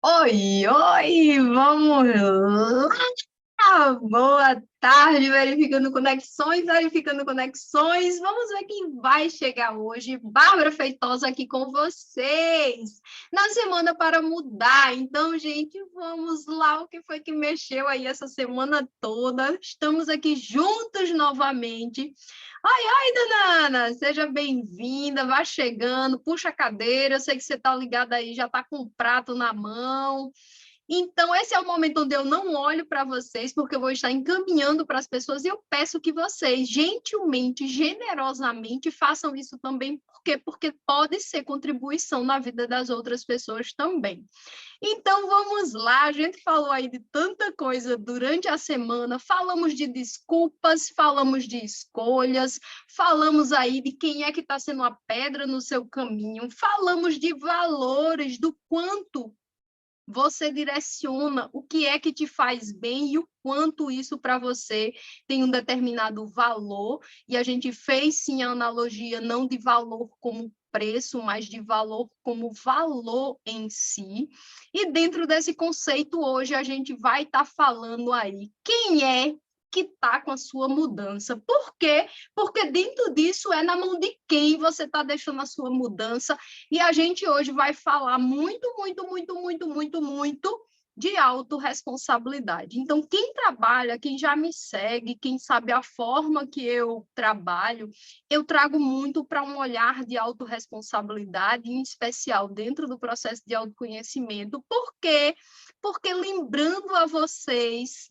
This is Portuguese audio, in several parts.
Oi, oi, vamos lá. Boa tarde, verificando conexões. Vamos ver quem vai chegar hoje. Bárbara Feitosa aqui com vocês. Na semana para mudar. Então, gente, vamos lá. O que foi que mexeu aí essa semana toda? Estamos aqui juntos novamente. Oi, dona Ana, seja bem-vinda, vá chegando, puxa a cadeira, eu sei que você está ligada aí, já está com o prato na mão. Então, esse é o momento onde eu não olho para vocês, porque eu vou estar encaminhando para as pessoas, e eu peço que vocês, gentilmente, generosamente, façam isso também. Por quê? Porque pode ser contribuição na vida das outras pessoas também. Então, vamos lá. A gente falou aí de tanta coisa durante a semana. Falamos de desculpas, falamos de escolhas, falamos aí de quem é que está sendo a pedra no seu caminho, falamos de valores, do quanto você direciona o que é que te faz bem e o quanto isso para você tem um determinado valor. E a gente fez sim a analogia não de valor como preço, mas de valor como valor em si. E dentro desse conceito, hoje a gente vai estar falando aí quem é que está com a sua mudança. Por quê? Porque dentro disso é na mão de quem você está deixando a sua mudança. E a gente hoje vai falar muito de autorresponsabilidade. Então, quem trabalha, quem já me segue, quem sabe a forma que eu trabalho, eu trago muito para um olhar de autorresponsabilidade, em especial dentro do processo de autoconhecimento. Por quê? Porque lembrando a vocês,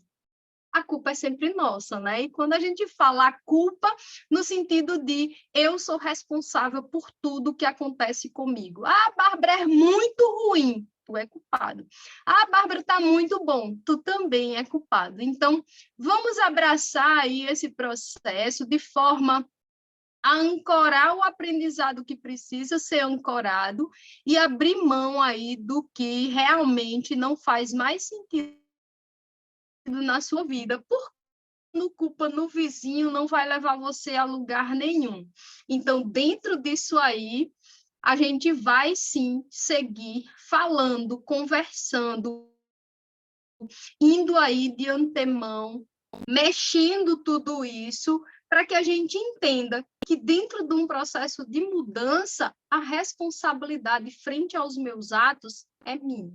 a culpa é sempre nossa, né? E quando a gente fala a culpa, no sentido de eu sou responsável por tudo que acontece comigo. Ah, Bárbara é muito ruim, tu é culpado. Ah, Bárbara está muito bom, tu também é culpado. Então, vamos abraçar aí esse processo de forma a ancorar o aprendizado que precisa ser ancorado e abrir mão aí do que realmente não faz mais sentido na sua vida. No culpa no vizinho não vai levar você a lugar nenhum. Então, dentro disso aí, a gente vai sim seguir falando, conversando, indo aí de antemão, mexendo tudo isso, para que a gente entenda que dentro de um processo de mudança, a responsabilidade frente aos meus atos é minha.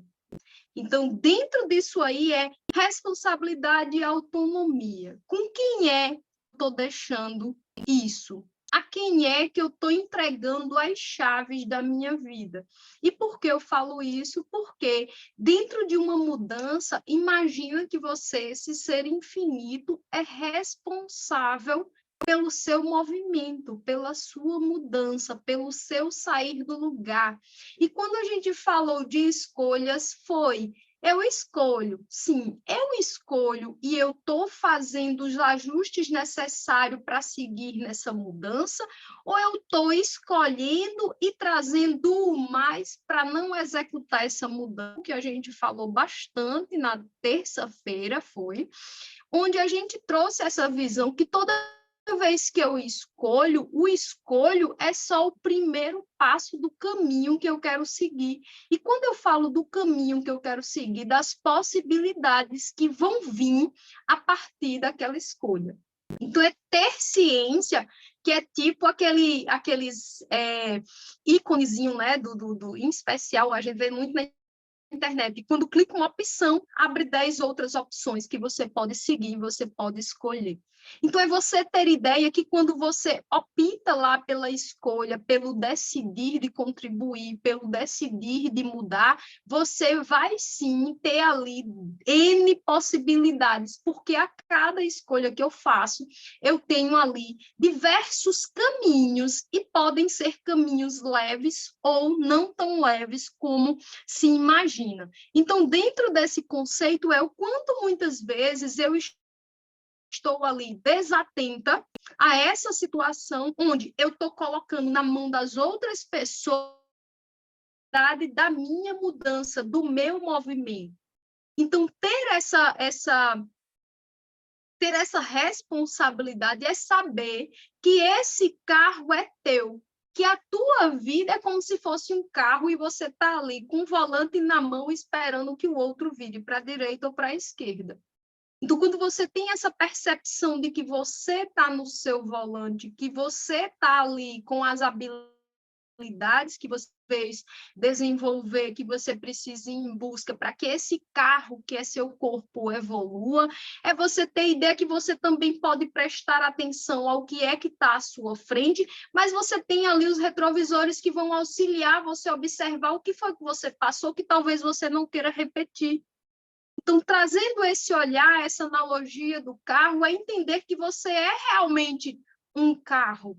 Então, dentro disso aí é responsabilidade e autonomia. Com quem é que eu estou deixando isso? A quem é que eu estou entregando as chaves da minha vida? E por que eu falo isso? Porque dentro de uma mudança, imagina que você, esse ser infinito, é responsável pelo seu movimento, pela sua mudança, pelo seu sair do lugar. E quando a gente falou de escolhas, foi eu escolho, sim, eu escolho e eu estou fazendo os ajustes necessários para seguir nessa mudança, ou eu estou escolhendo e trazendo o mais para não executar essa mudança, que a gente falou bastante na terça-feira, foi, onde a gente trouxe essa visão que toda vez que eu escolho, o escolho é só o primeiro passo do caminho que eu quero seguir. E quando eu falo do caminho que eu quero seguir, das possibilidades que vão vir a partir daquela escolha. Então, é ter ciência, que é tipo aqueles íconezinho, né, em especial, a gente vê muito na internet. E quando clica uma opção, abre 10 outras opções que você pode seguir, você pode escolher. Então, é você ter ideia que quando você opta lá pela escolha, pelo decidir de contribuir, pelo decidir de mudar, você vai sim ter ali N possibilidades, porque a cada escolha que eu faço, eu tenho ali diversos caminhos, e podem ser caminhos leves ou não tão leves como se imagina. Então, dentro desse conceito, é o quanto muitas vezes eu estou ali desatenta a essa situação onde eu estou colocando na mão das outras pessoas da minha mudança, do meu movimento. Então, ter essa responsabilidade é saber que esse carro é teu, que a tua vida é como se fosse um carro e você está ali com o volante na mão esperando que o outro vire para a direita ou para a esquerda. Então, quando você tem essa percepção de que você está no seu volante, que você está ali com as habilidades que você fez desenvolver, que você precisa ir em busca para que esse carro, que é seu corpo, evolua, é você ter ideia que você também pode prestar atenção ao que é que está à sua frente, mas você tem ali os retrovisores que vão auxiliar você a observar o que foi que você passou, que talvez você não queira repetir. Então, trazendo esse olhar, essa analogia do carro, é entender que você é realmente um carro.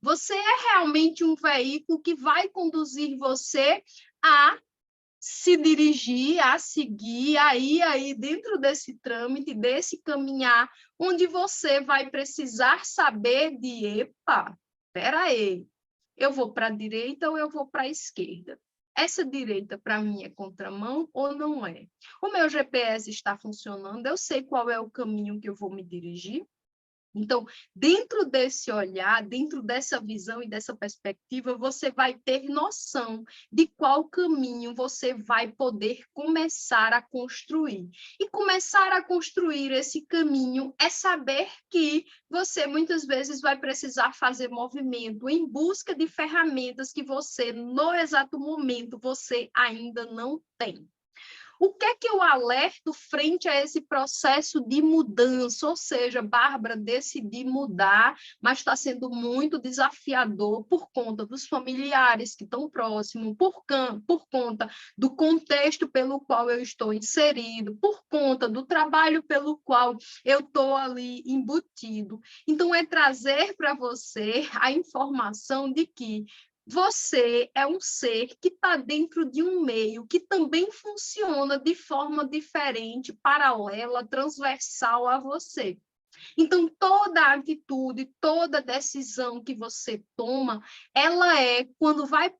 Você é realmente um veículo que vai conduzir você a se dirigir, a seguir, a ir aí dentro desse trâmite, desse caminhar, onde você vai precisar saber de, epa, espera aí, eu vou para a direita ou eu vou para a esquerda? Essa direita, para mim, é contramão ou não é? O meu GPS está funcionando, eu sei qual é o caminho que eu vou me dirigir? Então, dentro desse olhar, dentro dessa visão e dessa perspectiva, você vai ter noção de qual caminho você vai poder começar a construir. E começar a construir esse caminho é saber que você muitas vezes vai precisar fazer movimento em busca de ferramentas que você, no exato momento, você ainda não tem. O que é que eu alerto frente a esse processo de mudança? Ou seja, Bárbara, decidi mudar, mas está sendo muito desafiador por conta dos familiares que estão próximos, por conta do contexto pelo qual eu estou inserido, por conta do trabalho pelo qual eu estou ali embutido. Então, é trazer para você a informação de que você é um ser que está dentro de um meio que também funciona de forma diferente, paralela, transversal a você. Então, toda atitude, toda decisão que você toma, ela é quando vai.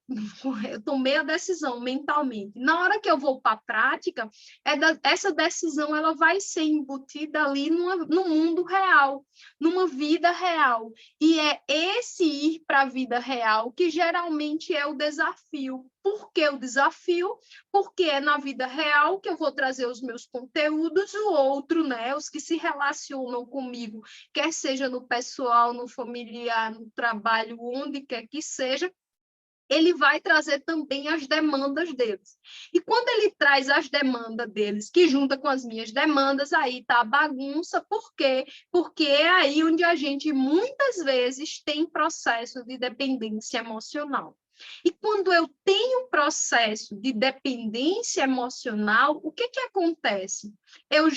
Eu tomei a decisão mentalmente. Na hora que eu vou para a prática, essa decisão ela vai ser embutida ali no mundo real, numa vida real. E é esse ir para a vida real que geralmente é o desafio. Por que o desafio? Porque é na vida real que eu vou trazer os meus conteúdos, o outro, né, os que se relacionam comigo, quer seja no pessoal, no familiar, no trabalho, onde quer que seja, ele vai trazer também as demandas deles. E quando ele traz as demandas deles, que junta com as minhas demandas, aí está a bagunça. Por quê? Porque é aí onde a gente muitas vezes tem processo de dependência emocional. E quando eu tenho um processo de dependência emocional, o que que acontece? Eu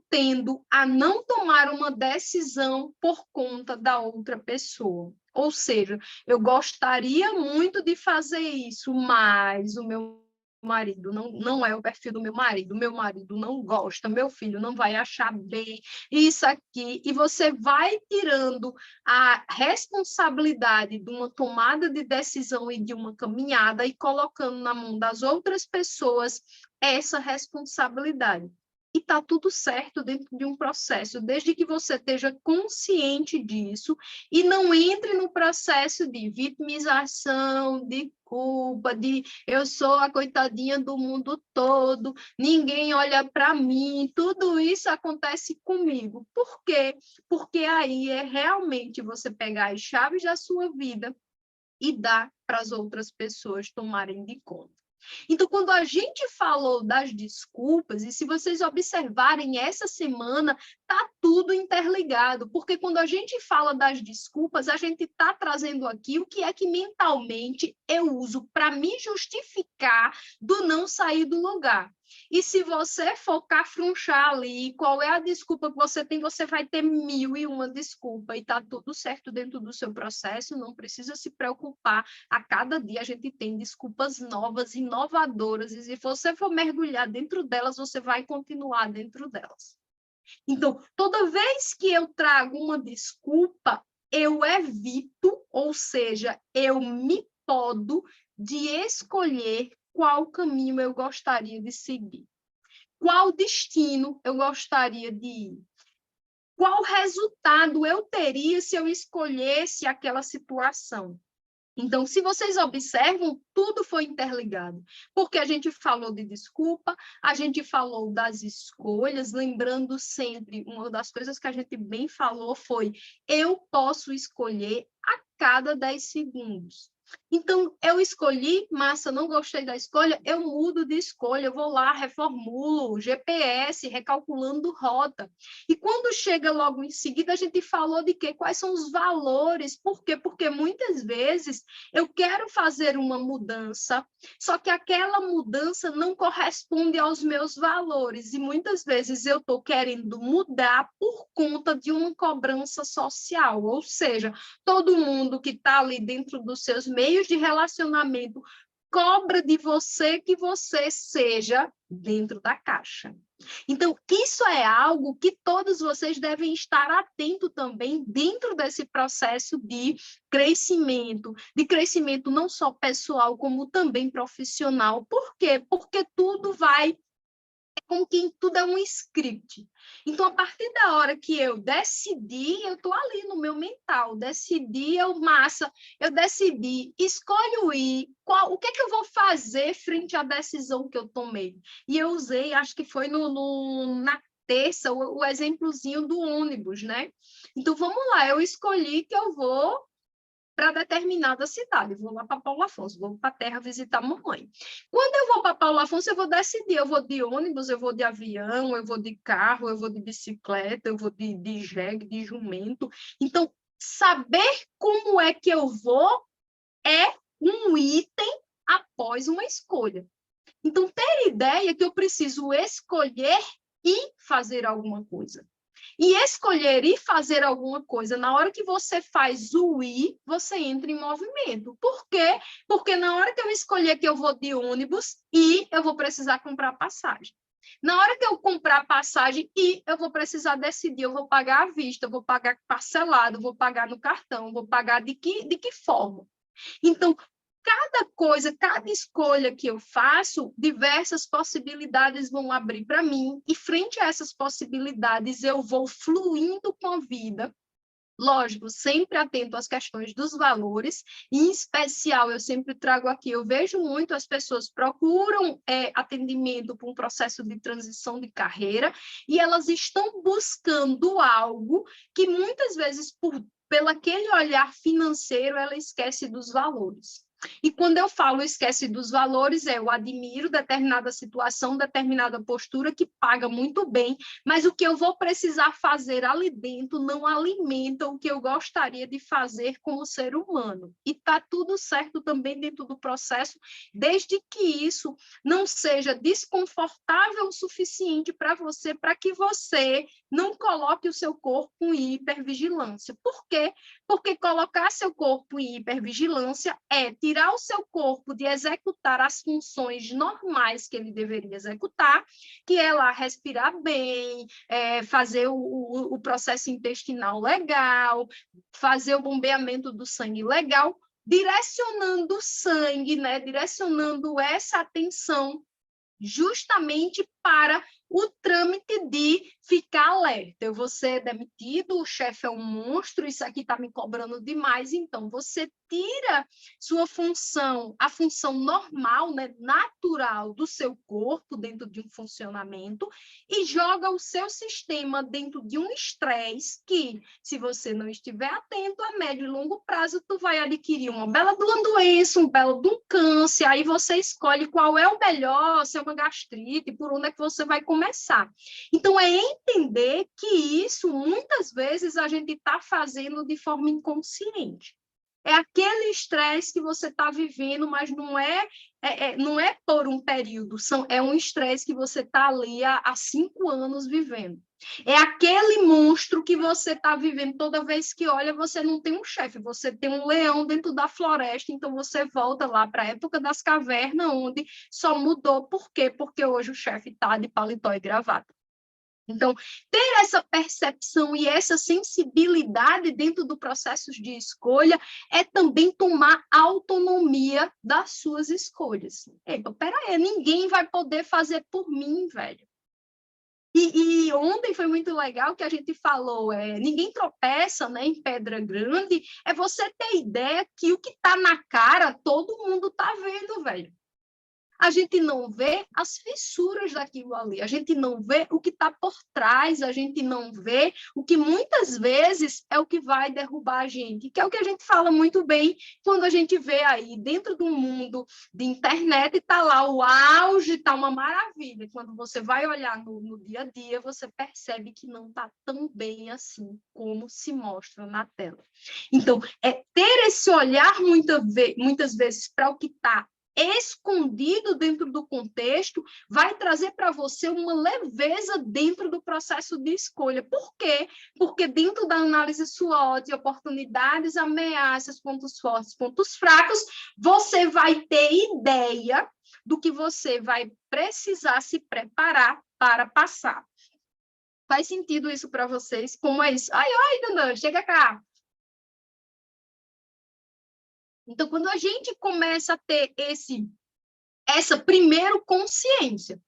tendo a não tomar uma decisão por conta da outra pessoa. Ou seja, eu gostaria muito de fazer isso, mas o meu marido não é o perfil do meu marido não gosta, meu filho não vai achar bem isso aqui, e você vai tirando a responsabilidade de uma tomada de decisão e de uma caminhada e colocando na mão das outras pessoas essa responsabilidade. E está tudo certo dentro de um processo, desde que você esteja consciente disso e não entre no processo de vitimização, de culpa, de eu sou a coitadinha do mundo todo, ninguém olha para mim, tudo isso acontece comigo. Por quê? Porque aí é realmente você pegar as chaves da sua vida e dar para as outras pessoas tomarem de conta. Então, quando a gente falou das desculpas, e se vocês observarem essa semana, está tudo interligado, porque quando a gente fala das desculpas, a gente está trazendo aqui o que é que mentalmente eu uso para me justificar do não sair do lugar. E se você for cafrunchar ali, qual é a desculpa que você tem, você vai ter 1001 desculpa, e está tudo certo dentro do seu processo, não precisa se preocupar. A cada dia a gente tem desculpas novas, inovadoras, e se você for mergulhar dentro delas, você vai continuar dentro delas. Então, toda vez que eu trago uma desculpa, eu evito, ou seja, eu me podo de escolher qual caminho eu gostaria de seguir, qual destino eu gostaria de ir. qual resultado eu teria se eu escolhesse aquela situação. Então, se vocês observam, tudo foi interligado, porque a gente falou de desculpa, a gente falou das escolhas, lembrando sempre, uma das coisas que a gente bem falou foi, eu posso escolher a cada 10 segundos. Então, eu escolhi, massa, não gostei da escolha, eu mudo de escolha, eu vou lá, reformulo, GPS, recalculando rota. E quando chega logo em seguida, a gente falou de quê? Quais são os valores? Por quê? Porque muitas vezes eu quero fazer uma mudança, só que aquela mudança não corresponde aos meus valores. E muitas vezes eu estou querendo mudar por conta de uma cobrança social. Ou seja, todo mundo que está ali dentro dos seus meios de relacionamento cobra de você que você seja dentro da caixa. Então, isso é algo que todos vocês devem estar atentos também dentro desse processo de crescimento não só pessoal, como também profissional. Por quê? Porque tudo vai como que tudo é um script. Então, a partir da hora que eu decidi, eu estou ali no meu mental, decidi, eu decidi, escolho ir, o que é que eu vou fazer frente à decisão que eu tomei? E eu usei, acho que foi na terça, o exemplozinho do ônibus, né? Então, vamos lá, eu escolhi que eu vou para determinada cidade. Vou lá para Paulo Afonso, vou para a terra visitar a mamãe. Quando eu vou para Paulo Afonso, eu vou decidir, eu vou de ônibus, eu vou de avião, eu vou de carro, eu vou de bicicleta, eu vou de jegue, de jumento. Então, saber como é que eu vou é um item após uma escolha. Então, ter ideia que eu preciso escolher e fazer alguma coisa. E escolher e fazer alguma coisa, na hora que você faz o ir, você entra em movimento. Por quê? Porque na hora que eu escolher que eu vou de ônibus, e eu vou precisar comprar passagem. Na hora que eu comprar passagem, e eu vou precisar decidir, eu vou pagar à vista, eu vou pagar parcelado, vou pagar no cartão, vou pagar de que forma? Então, cada coisa, cada escolha que eu faço, diversas possibilidades vão abrir para mim, e frente a essas possibilidades, eu vou fluindo com a vida. Lógico, sempre atento às questões dos valores, e em especial, eu sempre trago aqui, eu vejo muito as pessoas procuram atendimento para um processo de transição de carreira, e elas estão buscando algo que muitas vezes, pelo aquele olhar financeiro, ela esquece dos valores. E quando eu falo esquece dos valores, eu admiro determinada situação, determinada postura que paga muito bem, mas o que eu vou precisar fazer ali dentro não alimenta o que eu gostaria de fazer como ser humano. E está tudo certo também dentro do processo, desde que isso não seja desconfortável o suficiente para que você não coloque o seu corpo em hipervigilância. Por quê? Porque colocar seu corpo em hipervigilância é tirar o seu corpo de executar as funções normais que ele deveria executar, que é lá respirar bem, fazer o processo intestinal legal, fazer o bombeamento do sangue legal, direcionando o sangue, né? Direcionando essa atenção justamente para o trâmite de ficar alerta. Eu vou ser demitido, o chefe é um monstro, isso aqui está me cobrando demais. Então, você tira sua função, a função normal, né, natural do seu corpo dentro de um funcionamento e joga o seu sistema dentro de um estresse que, se você não estiver atento, a médio e longo prazo, tu vai adquirir uma bela de uma doença, um belo de um câncer, aí você escolhe qual é o melhor, se é uma gastrite, por onde é que você vai começar. Então, é entender que isso, muitas vezes, a gente está fazendo de forma inconsciente. É aquele estresse que você está vivendo, mas não é por um período, é um estresse que você está ali há 5 anos vivendo. É aquele monstro que você está vivendo toda vez que olha, você não tem um chefe, você tem um leão dentro da floresta, então você volta lá para a época das cavernas, onde só mudou. Por quê? Porque hoje o chefe está de paletó e gravata. Então, ter essa percepção e essa sensibilidade dentro do processo de escolha é também tomar autonomia das suas escolhas. Epa, peraí, ninguém vai poder fazer por mim, velho. E ontem foi muito legal que a gente falou, ninguém tropeça, né, em pedra grande, é você ter ideia que o que está na cara, todo mundo está vendo, velho. A gente não vê as fissuras daquilo ali, a gente não vê o que está por trás, a gente não vê o que muitas vezes é o que vai derrubar a gente, que é o que a gente fala muito bem quando a gente vê aí dentro do mundo de internet, está lá o auge, está uma maravilha. Quando você vai olhar no dia a dia, você percebe que não está tão bem assim como se mostra na tela. Então, é ter esse olhar muitas vezes para o que está escondido dentro do contexto, vai trazer para você uma leveza dentro do processo de escolha. Por quê? Porque dentro da análise SWOT, oportunidades, ameaças, pontos fortes, pontos fracos, você vai ter ideia do que você vai precisar se preparar para passar. Faz sentido isso para vocês? Como é isso? Ai, Dandan, chega cá. Então, quando a gente começa a ter essa primeiro consciência,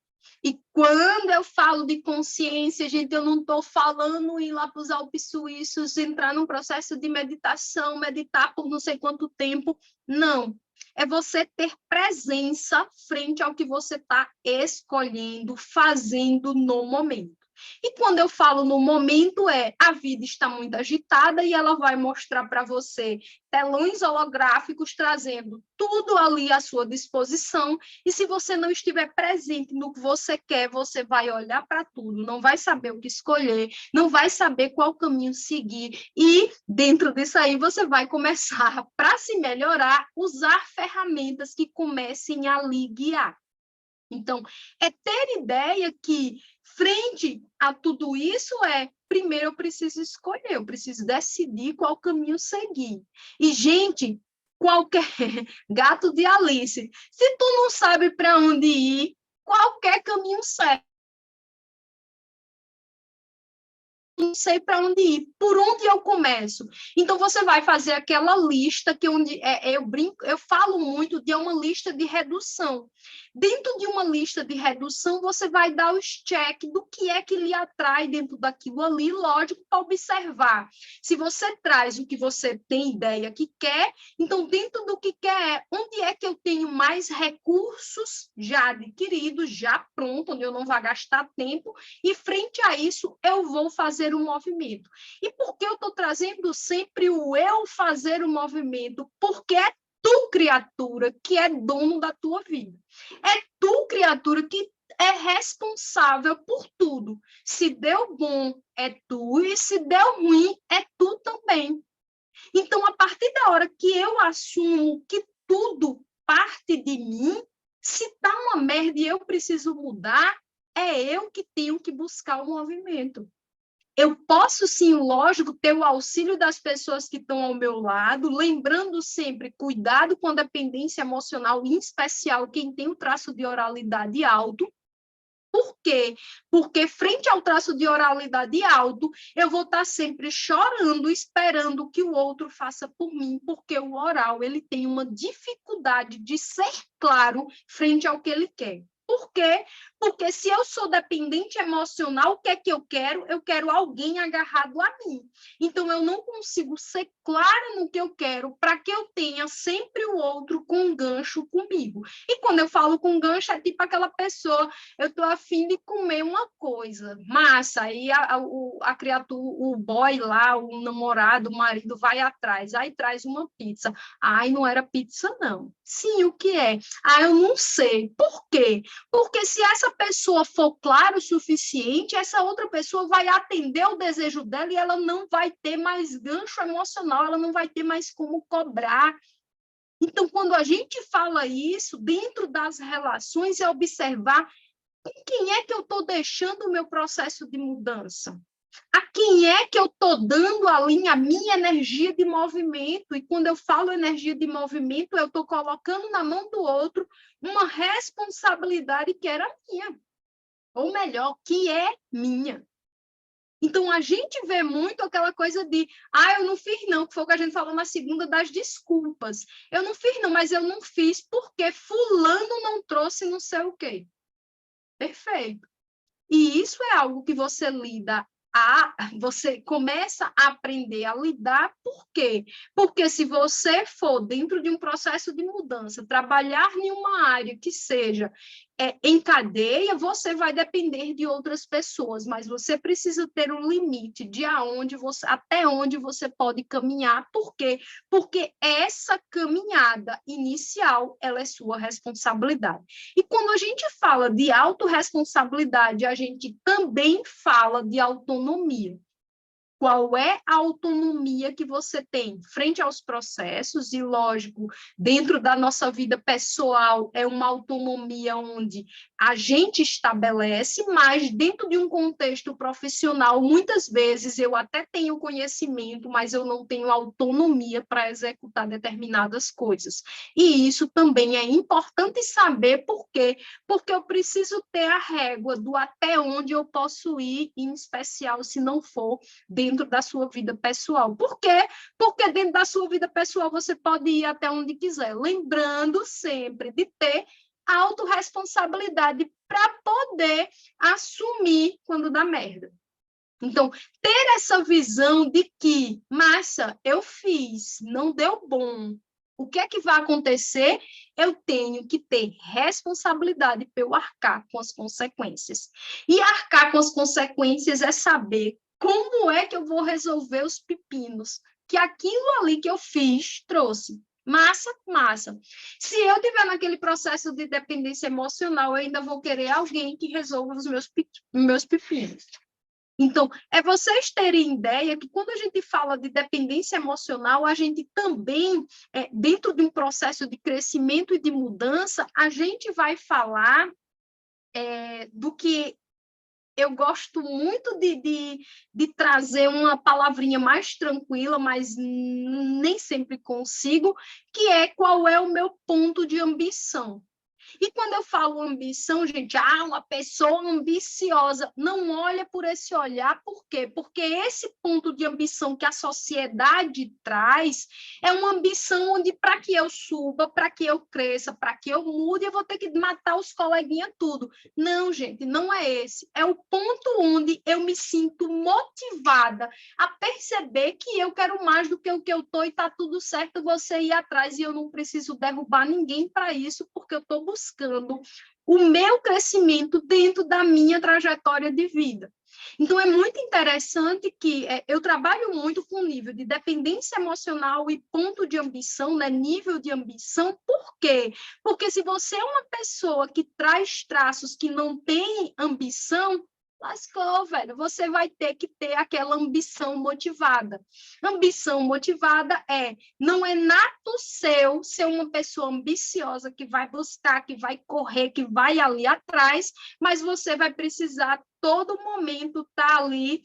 e quando eu falo de consciência, gente, eu não estou falando em ir lá para os Alpes Suíços, entrar num processo de meditação, meditar por não sei quanto tempo, não. É você ter presença frente ao que você está escolhendo, fazendo no momento. E quando eu falo no momento, a vida está muito agitada e ela vai mostrar para você telões holográficos trazendo tudo ali à sua disposição, e se você não estiver presente no que você quer, você vai olhar para tudo, não vai saber o que escolher, não vai saber qual caminho seguir, e dentro disso aí você vai começar, para se melhorar, usar ferramentas que comecem a lhe guiar. Então, é ter ideia que, frente a tudo isso, primeiro eu preciso escolher, eu preciso decidir qual caminho seguir. E, gente, qualquer gato de Alice, se tu não sabe para onde ir, qualquer caminho serve. Não sei para onde ir, por onde eu começo? Então, você vai fazer aquela lista que eu falo muito de uma lista de redução. Dentro de uma lista de redução, você vai dar os check do que é que lhe atrai dentro daquilo ali, lógico, para observar. Se você traz o que você tem ideia que quer, então, dentro do que quer, onde é que eu tenho mais recursos já adquiridos, já pronto, onde eu não vou gastar tempo, e frente a isso, eu vou fazer um movimento. E por que eu estou trazendo sempre o eu fazer o movimento? Porque é tu, criatura, que é dono da tua vida. É tu, criatura, que é responsável por tudo. Se deu bom, é tu, e se deu ruim, é tu também. Então, a partir da hora que eu assumo que tudo parte de mim, se tá uma merda e eu preciso mudar, é eu que tenho que buscar o movimento. Eu posso, sim, lógico, ter o auxílio das pessoas que estão ao meu lado, lembrando sempre, cuidado com a dependência emocional, em especial quem tem o traço de oralidade alto. Por quê? Porque frente ao traço de oralidade alto, eu vou estar sempre chorando, esperando que o outro faça por mim, porque o oral ele tem uma dificuldade de ser claro frente ao que ele quer. Por quê? Porque se eu sou dependente emocional, o que é que eu quero? Eu quero alguém agarrado a mim. Então, eu não consigo ser clara no que eu quero para que eu tenha sempre o outro com um gancho comigo. E quando eu falo com gancho, é tipo aquela pessoa, eu estou afim de comer uma coisa, massa, aí a criatura, o boy lá, o namorado, o marido vai atrás, aí traz uma pizza. Ai, não era pizza, não. Sim, o que é? Ah, eu não sei. Por quê? Porque se essa pessoa for clara o suficiente, essa outra pessoa vai atender o desejo dela e ela não vai ter mais gancho emocional, ela não vai ter mais como cobrar. Então, quando a gente fala isso, dentro das relações, é observar com quem é que eu estou deixando o meu processo de mudança. A quem é que eu estou dando ali a minha energia de movimento? E quando eu falo energia de movimento, eu estou colocando na mão do outro uma responsabilidade que era minha. Ou melhor, que é minha. Então, a gente vê muito aquela coisa de eu não fiz não, que foi o que a gente falou na segunda das desculpas. Eu não fiz não, mas eu não fiz porque fulano não trouxe não sei o quê. Perfeito. E isso é algo que você você começa a aprender a lidar, por quê? Porque se você for dentro de um processo de mudança, trabalhar em uma área que seja em cadeia, você vai depender de outras pessoas, mas você precisa ter um limite de até onde você pode caminhar, por quê? Porque essa caminhada inicial, ela é sua responsabilidade. E quando a gente fala de autorresponsabilidade, a gente também fala de autonomia. Qual é a autonomia que você tem frente aos processos? E, lógico, dentro da nossa vida pessoal, é uma autonomia onde a gente estabelece, mas dentro de um contexto profissional, muitas vezes eu até tenho conhecimento, mas eu não tenho autonomia para executar determinadas coisas. E isso também é importante saber por quê? Porque eu preciso ter a régua do até onde eu posso ir, em especial se não for dentro da sua vida pessoal. Por quê? Porque dentro da sua vida pessoal você pode ir até onde quiser, lembrando sempre de ter autorresponsabilidade para poder assumir quando dá merda. Então, ter essa visão de que, massa, eu fiz, não deu bom. O que é que vai acontecer? Eu tenho que ter responsabilidade para eu arcar com as consequências. E arcar com as consequências é saber como é que eu vou resolver os pepinos que aquilo ali que eu fiz trouxe. Massa, massa. Se eu estiver naquele processo de dependência emocional, eu ainda vou querer alguém que resolva os meus pepinos. Então, é vocês terem ideia que quando a gente fala de dependência emocional, a gente também, dentro de um processo de crescimento e de mudança, a gente vai falar do que eu gosto muito de trazer uma palavrinha mais tranquila, mas nem sempre consigo, que é qual é o meu ponto de ambição. E quando eu falo ambição, gente, uma pessoa ambiciosa, não olha por esse olhar, por quê? Porque esse ponto de ambição que a sociedade traz é uma ambição onde, para que eu suba, para que eu cresça, para que eu mude, eu vou ter que matar os coleguinhas tudo. Não, gente, não é esse. É o ponto onde eu me sinto motivada a perceber que eu quero mais do que o que eu estou e está tudo certo você ir atrás e eu não preciso derrubar ninguém para isso, porque eu estou buscando o meu crescimento dentro da minha trajetória de vida. Então, é muito interessante que eu trabalho muito com nível de dependência emocional e ponto de ambição, né? Nível de ambição. Por quê? Porque se você é uma pessoa que traz traços que não tem ambição, lascou, velho. Você vai ter que ter aquela ambição motivada. Ambição motivada não é nato seu ser uma pessoa ambiciosa que vai buscar, que vai correr, que vai ali atrás, mas você vai precisar todo momento estar ali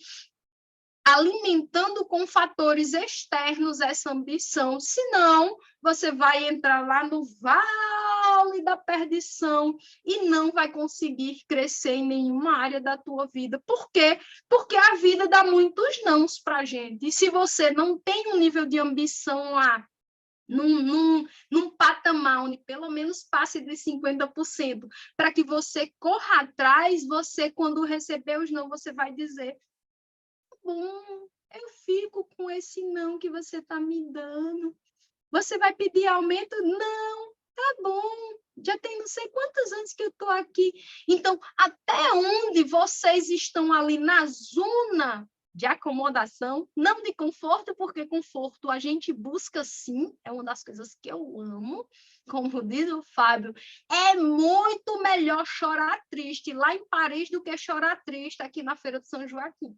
alimentando com fatores externos essa ambição, senão você vai entrar lá no vale da perdição e não vai conseguir crescer em nenhuma área da tua vida. Por quê? Porque a vida dá muitos nãos para a gente. E se você não tem um nível de ambição lá, num patamar onde pelo menos passe de 50%, para que você corra atrás, você, quando receber os não, você vai dizer: bom, eu fico com esse não que você está me dando. Você vai pedir aumento? Não, tá bom. Já tem não sei quantos anos que eu estou aqui. Então, até onde vocês estão ali na zona de acomodação, não de conforto, porque conforto a gente busca sim, é uma das coisas que eu amo, como diz o Fábio, é muito melhor chorar triste lá em Paris do que chorar triste aqui na Feira de São Joaquim.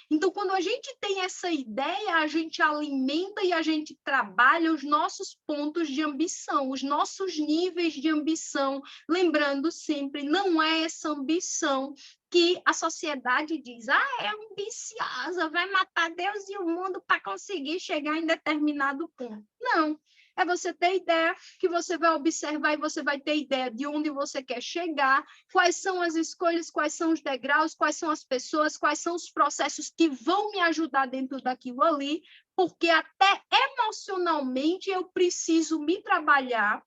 Então, quando a gente tem essa ideia, a gente alimenta e a gente trabalha os nossos pontos de ambição, os nossos níveis de ambição, lembrando sempre, não é essa ambição que a sociedade diz, é ambiciosa, vai matar Deus e o mundo para conseguir chegar em determinado ponto. Não. É você ter ideia que você vai observar e você vai ter ideia de onde você quer chegar, quais são as escolhas, quais são os degraus, quais são as pessoas, quais são os processos que vão me ajudar dentro daquilo ali, porque até emocionalmente eu preciso me trabalhar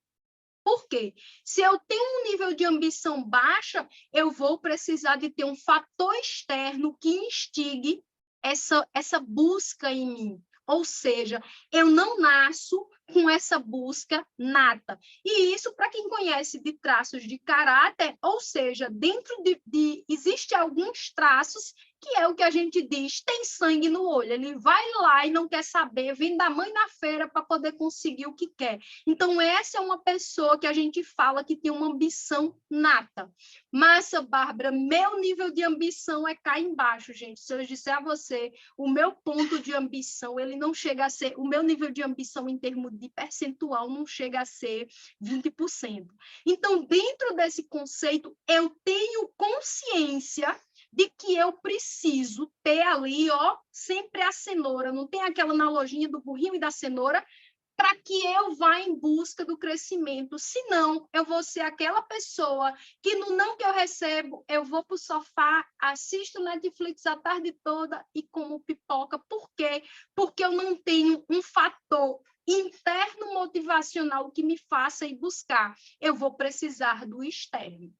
Por quê? Se eu tenho um nível de ambição baixa, eu vou precisar de ter um fator externo que instigue essa busca em mim. Ou seja, eu não nasço com essa busca nata. E isso, para quem conhece de traços de caráter, ou seja, dentro existe alguns traços que é o que a gente diz, tem sangue no olho. Ele vai lá e não quer saber, vem da mãe na feira para poder conseguir o que quer. Então, essa é uma pessoa que a gente fala que tem uma ambição nata. Massa, Bárbara, meu nível de ambição é cá embaixo, gente. Se eu disser a você, o meu ponto de ambição, ele não chega a ser, o meu nível de ambição em termos de percentual não chega a ser 20%. Então, dentro desse conceito, eu tenho consciência de que eu preciso ter ali, ó, sempre a cenoura, não tem aquela analogia do burrinho e da cenoura, para que eu vá em busca do crescimento. Senão, eu vou ser aquela pessoa que no não que eu recebo, eu vou para o sofá, assisto Netflix a tarde toda e como pipoca. Por quê? Porque eu não tenho um fator interno motivacional que me faça ir buscar. Eu vou precisar do externo.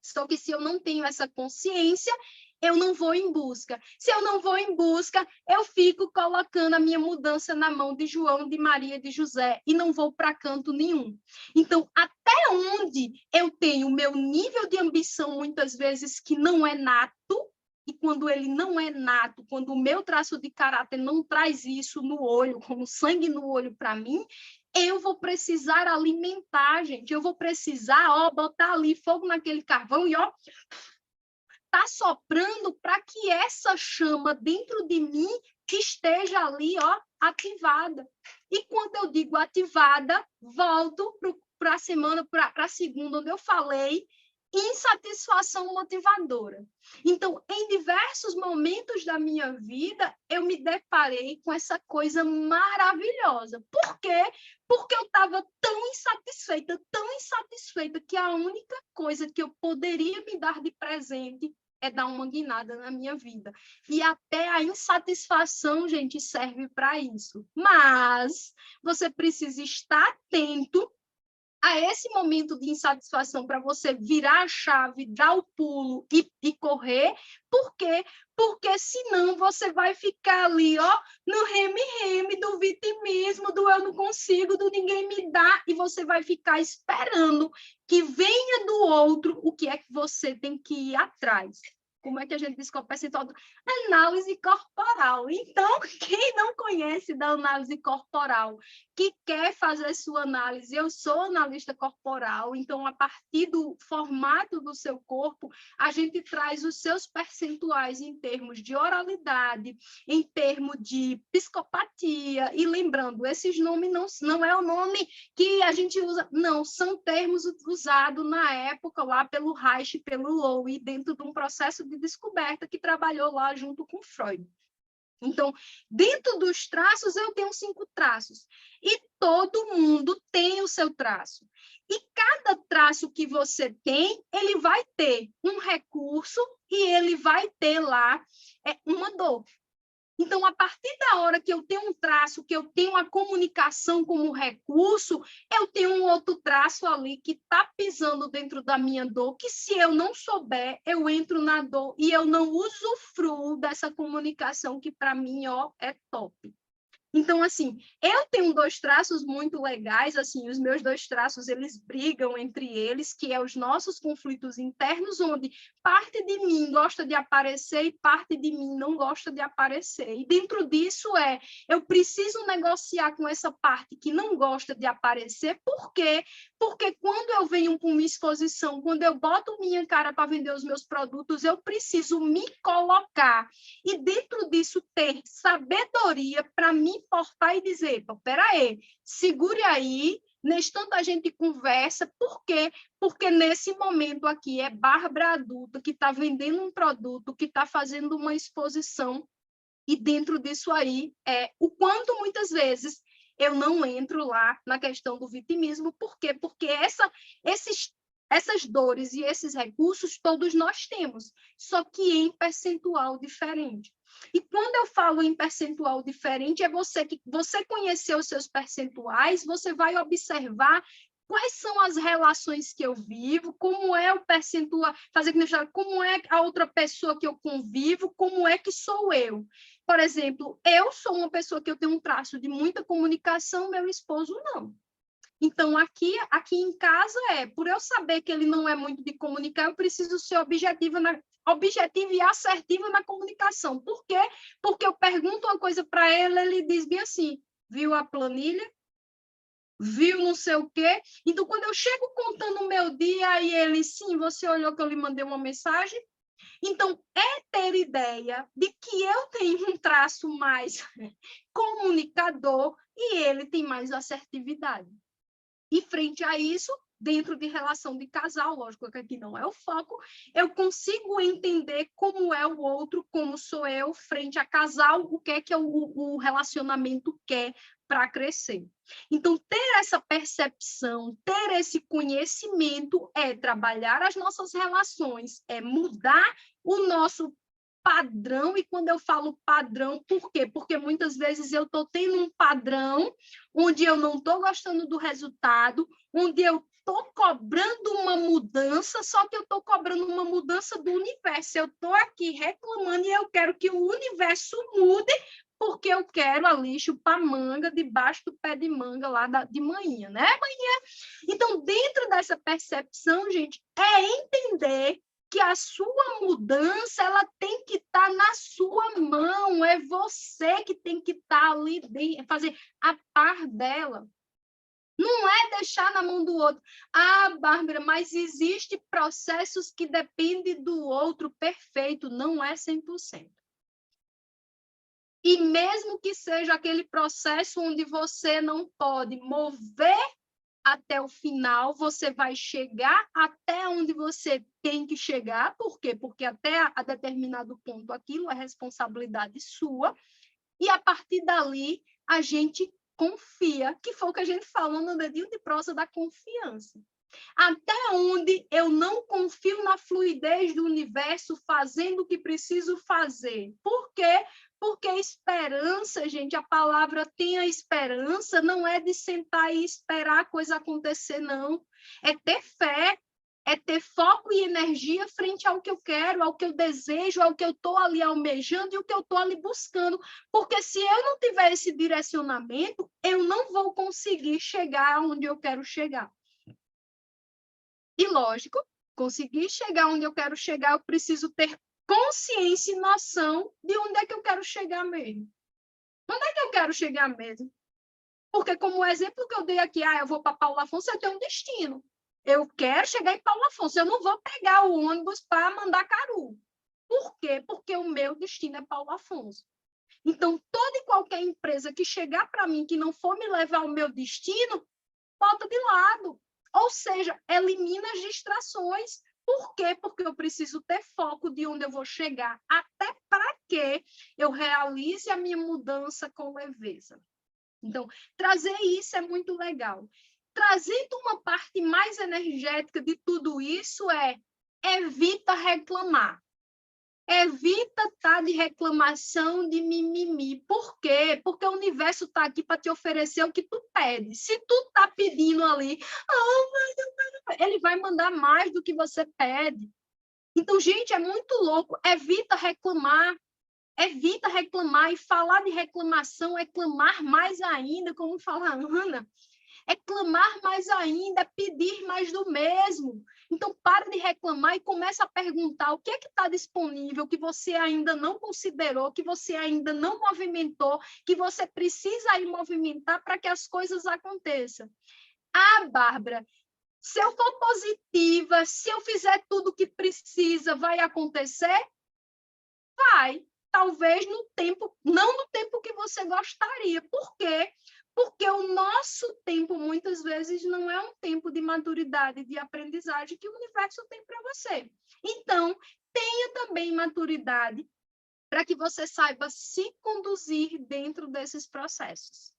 Só que se eu não tenho essa consciência, eu não vou em busca. Se eu não vou em busca, eu fico colocando a minha mudança na mão de João, de Maria, de José, e não vou para canto nenhum. Então, até onde eu tenho o meu nível de ambição, muitas vezes, que não é nato, e quando ele não é nato, quando o meu traço de caráter não traz isso no olho, como sangue no olho para mim, eu vou precisar alimentar, gente. Eu vou precisar, ó, botar ali fogo naquele carvão e, ó, tá soprando para que essa chama dentro de mim esteja ali, ó, ativada. E quando eu digo ativada, volto para a semana, para a segunda, onde eu falei insatisfação motivadora. Então, em diversos momentos da minha vida, eu me deparei com essa coisa maravilhosa. Por quê? Porque eu estava tão insatisfeita, que a única coisa que eu poderia me dar de presente é dar uma guinada na minha vida. E até a insatisfação, gente, serve para isso. Mas você precisa estar atento a esse momento de insatisfação para você virar a chave, dar o pulo e correr. Por quê? Porque senão você vai ficar ali, ó, no reme-reme do vitimismo, do eu não consigo, do ninguém me dá, e você vai ficar esperando que venha do outro o que é que você tem que ir atrás. Como é que a gente diz que é o percentual? Análise corporal. Então, quem não conhece da análise corporal, que quer fazer sua análise, eu sou analista corporal, então, a partir do formato do seu corpo, a gente traz os seus percentuais em termos de oralidade, em termos de psicopatia, e lembrando, esses nomes não é o nome que a gente usa, não, são termos usados na época lá pelo Reich, pelo Lowy, dentro de um processo de descoberta que trabalhou lá junto com Freud. Então, dentro dos traços, eu tenho 5 traços. E todo mundo tem o seu traço. E cada traço que você tem, ele vai ter um recurso e ele vai ter lá uma dor. Então, a partir da hora que eu tenho um traço, que eu tenho a comunicação como recurso, eu tenho um outro traço ali que está pisando dentro da minha dor, que se eu não souber, eu entro na dor e eu não usufruo dessa comunicação que, para mim, ó, é top. Então, assim, eu tenho 2 traços muito legais, assim, os meus 2 traços, eles brigam entre eles, que é os nossos conflitos internos, onde parte de mim gosta de aparecer e parte de mim não gosta de aparecer. E dentro disso eu preciso negociar com essa parte que não gosta de aparecer. Por quê? Porque quando eu venho para uma exposição, quando eu boto minha cara para vender os meus produtos, eu preciso me colocar e dentro disso ter sabedoria para me portar e dizer, peraí, segure aí, nesse tanto a gente conversa, por quê? Porque nesse momento aqui é Bárbara adulta que está vendendo um produto, que está fazendo uma exposição, e dentro disso aí é o quanto muitas vezes eu não entro lá na questão do vitimismo. Por quê? Porque essas dores e esses recursos todos nós temos, só que em percentual diferente. E quando eu falo em percentual diferente, é você conhecer os seus percentuais, você vai observar Quais são as relações que eu vivo, como é o percentual, como é a outra pessoa que eu convivo, como é que sou eu. Por exemplo, eu sou uma pessoa que eu tenho um traço de muita comunicação, meu esposo não. Então, aqui em casa por eu saber que ele não é muito de comunicar, eu preciso ser objetiva e assertiva na comunicação. Por quê? Porque eu pergunto uma coisa para ele, ele diz bem assim, viu a planilha? Viu não sei o quê? Então, quando eu chego contando o meu dia, e ele, sim, você olhou que eu lhe mandei uma mensagem? Então, é ter ideia de que eu tenho um traço mais comunicador e ele tem mais assertividade. E frente a isso, dentro de relação de casal, lógico que aqui não é o foco, eu consigo entender como é o outro, como sou eu, frente a casal, o que é que o relacionamento quer para crescer. Então, ter essa percepção, ter esse conhecimento é trabalhar as nossas relações, é mudar o nosso padrão, e quando eu falo padrão, por quê? Porque muitas vezes eu estou tendo um padrão onde eu não estou gostando do resultado, onde eu estou cobrando uma mudança, só que eu estou cobrando uma mudança do universo. Eu estou aqui reclamando e eu quero que o universo mude, porque eu quero ali chupar manga debaixo do pé de manga lá de manhã, né, manhã? Então, dentro dessa percepção, gente, é entender que a sua mudança ela tem que estar na sua mão, é você que tem que estar ali dentro, fazer a par dela. Não é deixar na mão do outro. Ah, Bárbara, mas existem processos que dependem do outro, perfeito, não é 100%. E mesmo que seja aquele processo onde você não pode mover até o final, você vai chegar até onde você tem que chegar. Por quê? Porque até a determinado ponto aquilo é responsabilidade sua, e a partir dali a gente confia, que foi o que a gente falou no dedinho de prosa da confiança. Até onde eu não confio na fluidez do universo fazendo o que preciso fazer. Por quê? Porque esperança, gente, a palavra tem a esperança, não é de sentar e esperar a coisa acontecer, não. É ter fé, é ter foco e energia frente ao que eu quero, ao que eu desejo, ao que eu estou ali almejando e o que eu estou ali buscando. Porque se eu não tiver esse direcionamento, eu não vou conseguir chegar onde eu quero chegar. E, lógico, conseguir chegar onde eu quero chegar, eu preciso ter consciência e noção de onde é que eu quero chegar mesmo. Onde é que eu quero chegar mesmo? Porque, como o exemplo que eu dei aqui, eu vou para Paulo Afonso, eu tenho um destino. Eu quero chegar em Paulo Afonso, eu não vou pegar o ônibus para Mandacaru. Por quê? Porque o meu destino é Paulo Afonso. Então, toda e qualquer empresa que chegar para mim que não for me levar ao meu destino, bota de lado. Ou seja, elimina as distrações. Por quê? Porque eu preciso ter foco de onde eu vou chegar, até para que eu realize a minha mudança com leveza. Então, trazer isso é muito legal. Trazendo uma parte mais energética de tudo isso evita reclamar. Evita estar de reclamação, de mimimi. Por quê? Porque o universo está aqui para te oferecer o que tu pede. Se tu está pedindo ali, ele vai mandar mais do que você pede. Então, gente, é muito louco. Evita reclamar. Evita reclamar. E falar de reclamação é clamar mais ainda, como fala a Ana. É clamar mais ainda, é pedir mais do mesmo. Então, para de reclamar e começa a perguntar o que é que está disponível, que você ainda não considerou, que você ainda não movimentou, que você precisa ir movimentar para que as coisas aconteçam. Ah, Bárbara, se eu for positiva, se eu fizer tudo o que precisa, vai acontecer? Vai. Talvez no tempo, não no tempo que você gostaria. Por quê? Porque o nosso tempo, muitas vezes, não é um tempo de maturidade, de aprendizagem que o universo tem para você. Então, tenha também maturidade para que você saiba se conduzir dentro desses processos.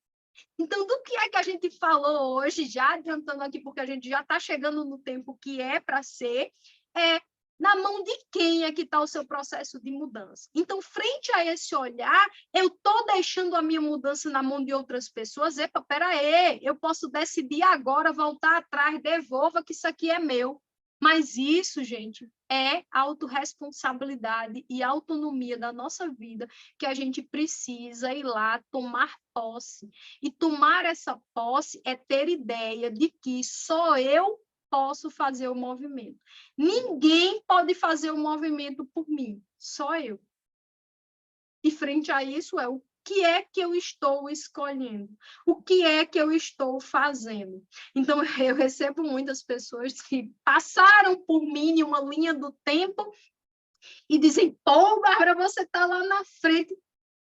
Então, do que é que a gente falou hoje, já adiantando aqui, porque a gente já está chegando no tempo que é para ser, Na mão de quem é que está o seu processo de mudança? Então, frente a esse olhar, eu estou deixando a minha mudança na mão de outras pessoas. Epa, peraí, eu posso decidir agora, voltar atrás, devolva que isso aqui é meu. Mas isso, gente, é autorresponsabilidade e autonomia da nossa vida que a gente precisa ir lá tomar posse. E tomar essa posse é ter ideia de que só eu posso fazer o movimento. Ninguém pode fazer o movimento por mim, só eu. E frente a isso o que é que eu estou escolhendo? O que é que eu estou fazendo? Então, eu recebo muitas pessoas que passaram por mim em uma linha do tempo e dizem, pô, Bárbara, você está lá na frente.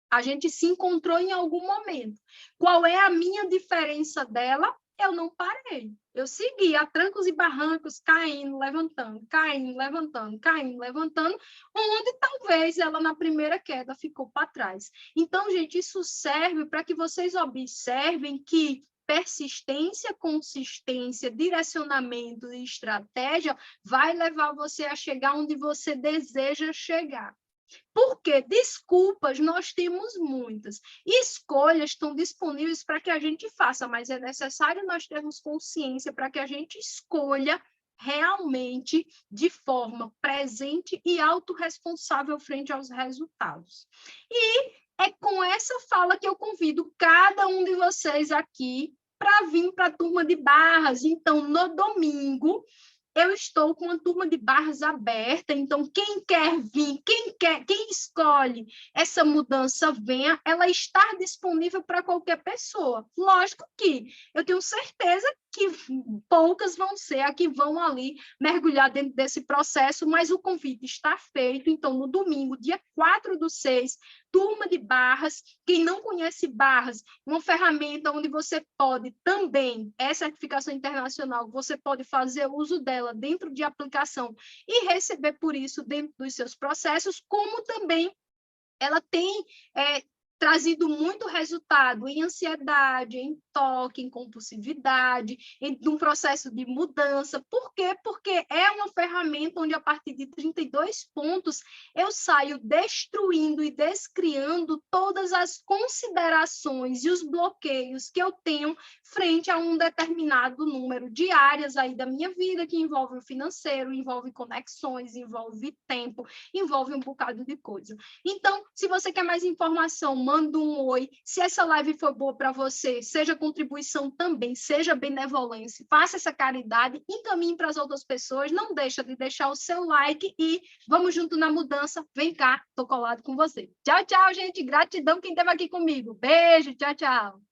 A gente se encontrou em algum momento. Qual é a minha diferença dela? Eu não parei. Eu segui a trancos e barrancos, caindo, levantando, caindo, levantando, caindo, levantando, onde talvez ela na primeira queda ficou para trás. Então, gente, isso serve para que vocês observem que persistência, consistência, direcionamento e estratégia vai levar você a chegar onde você deseja chegar. Porque desculpas nós temos muitas. Escolhas estão disponíveis para que a gente faça, mas é necessário nós termos consciência para que a gente escolha realmente de forma presente e autorresponsável frente aos resultados. E é com essa fala que eu convido cada um de vocês aqui para vir para a turma de Barras. Então, no domingo, eu estou com uma turma de Barras aberta, então quem quer vir, quem escolhe essa mudança venha, ela está disponível para qualquer pessoa. Lógico que eu tenho certeza que poucas vão ser a que vão ali mergulhar dentro desse processo, mas o convite está feito, então no domingo, dia 4/6, turma de Barras. Quem não conhece Barras, uma ferramenta onde você pode também, é certificação internacional, você pode fazer uso dela dentro de aplicação e receber por isso dentro dos seus processos, como também ela tem trazido muito resultado em ansiedade, em toque, em compulsividade, em um processo de mudança. Por quê? Porque é uma ferramenta onde, a partir de 32 pontos, eu saio destruindo e descriando todas as considerações e os bloqueios que eu tenho frente a um determinado número de áreas aí da minha vida, que envolve o financeiro, envolve conexões, envolve tempo, envolve um bocado de coisa. Então, se você quer mais informação, manda um oi. Se essa live for boa para você, seja contribuição também, seja benevolência, faça essa caridade, encaminhe para as outras pessoas, não deixa de deixar o seu like e vamos junto na mudança. Vem cá, tô colado com você. Tchau, tchau, gente. Gratidão quem esteve aqui comigo. Beijo, tchau, tchau.